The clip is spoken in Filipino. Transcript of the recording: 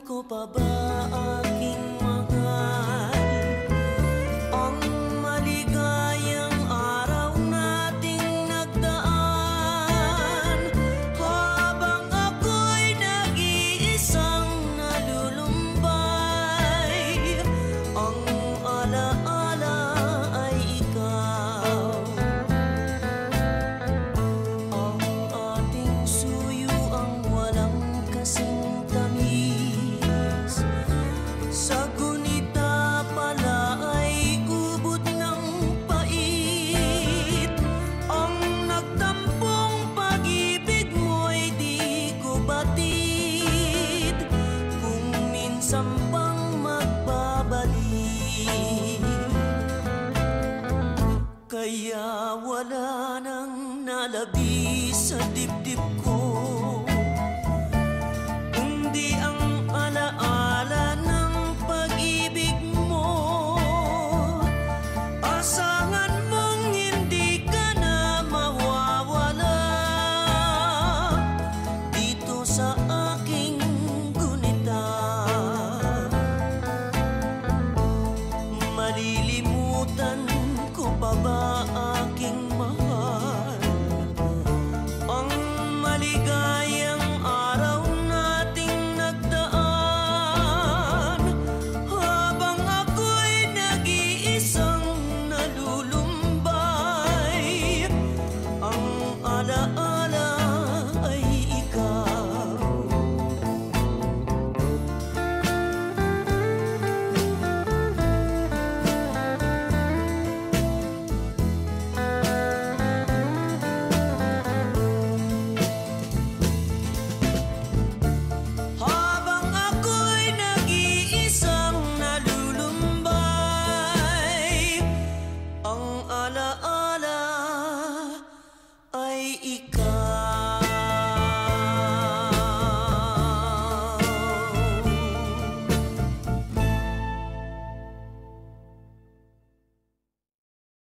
ko pa ba aking mahal ang maligayang araw nating nagdaan, habang ako'y nag-iisang nalulumbay. Ang alaala ay ikaw, ang ating suyo ang walang kasing tamis. Sa gunita pala ay ubod ng pait. Ang nagtampong pag-ibig mo'y di ko batid, kung minsan pang magbabalik. Kaya wala nang nalabi sa dibdib